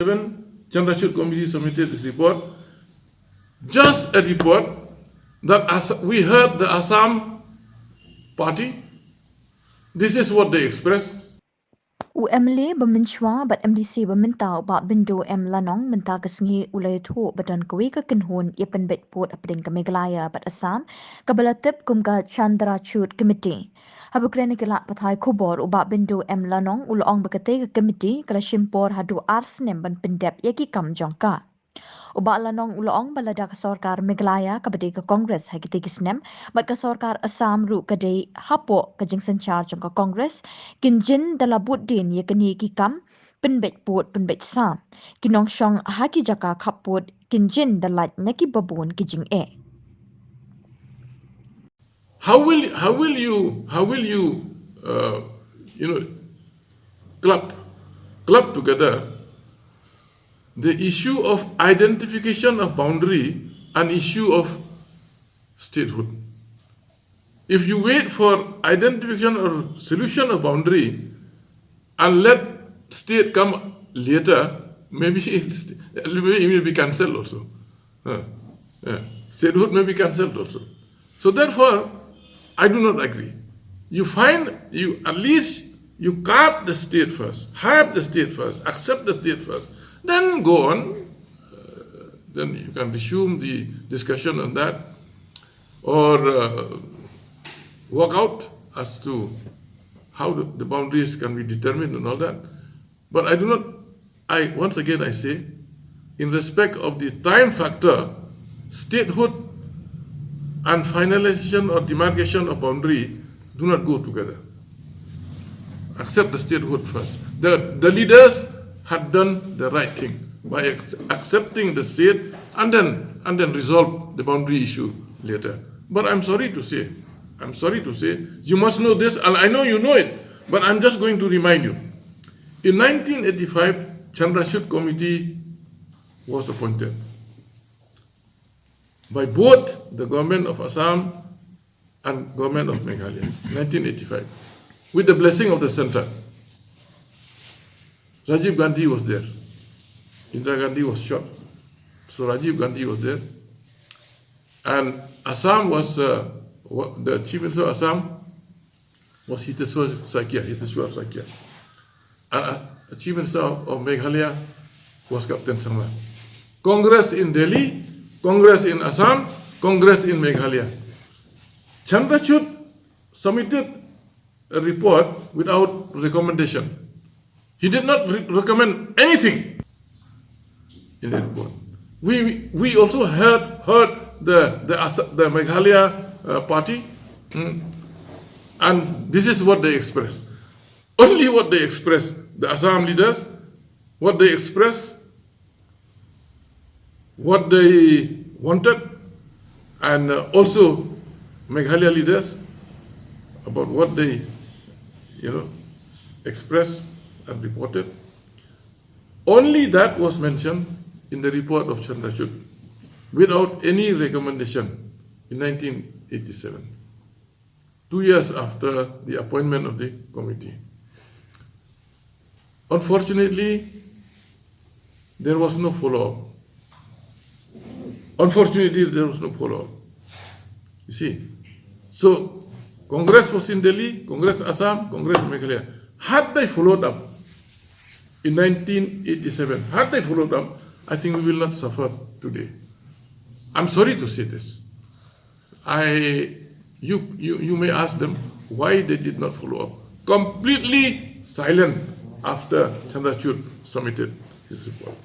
1987, Chandrachud Committee submitted this report. Just a report that we heard the Assam party. This is what they expressed. UMLA Baminchwa but MDC Bamintao ba Bindo M Lanong Mintagasngi Ulaytho Badan Kawika Kinhun Yepen Betport Apding Meghalaya but Assam Kabalatip Kumga Chandrachud Committee. Habukrenikila Pathai Kubor uba Bindo M Lanong Ulong Bakate Committee Kalashimpor Hadu Arsnem Ban Pindep Yaki Kam Jongka. Uba Lanong Ulong balada ka Sarkar Meghalaya kabadi ka Congress hagiti kisnem bat ka Sarkar Assam ru kadai hapo ka jingsan charge ka Congress kinjin dala buddien yakani ki kam penbet pot penbet sam kinong shong haki jaka khapot kinjin dalat naki babon kijing e. How will you club together the issue of identification of boundary and issue of statehood? If you wait for identification or solution of boundary and let state come later, maybe it will be cancelled also. Statehood may be cancelled also. So therefore, I do not agree. At least you carve the state first, have the state first, accept the state first, then go on. Then you can resume the discussion on that, or work out as to how the boundaries can be determined and all that. But once again I say, in respect of the time factor, statehood and finalization or demarcation of boundary do not go together. Accept the statehood first. The leaders had done the right thing by accepting the state and then resolve the boundary issue later. But I'm sorry to say, you must know this, and I know you know it, but I'm just going to remind you. In 1985, Chandrachud Committee was appointed by both the government of Assam and government of Meghalaya, 1985, with the blessing of the center. Rajiv Gandhi was there. Indira Gandhi was shot. So Rajiv Gandhi was there. And Assam was, the Chief Minister of Assam was Hiteswar Sakya. And the Chief Minister of Meghalaya was Captain Sangla. Congress in Delhi, Congress in Assam, Congress in Meghalaya. Chandrachud submitted a report without recommendation. He did not recommend anything in the report. We also heard the Meghalaya party, and this is what they expressed. Only what they expressed, the Assam leaders, what they expressed, what they wanted, and also Meghalaya leaders about what they, expressed and reported. Only that was mentioned in the report of Chandrachud, without any recommendation in 1987, 2 years after the appointment of the committee. Unfortunately, there was no follow-up. You see. So, Congress was in Delhi, Congress Assam, Congress Meghalaya. Had they followed up in 1987, I think we will not suffer today. I'm sorry to say this. You may ask them why they did not follow up. Completely silent after Chandrachud submitted his report.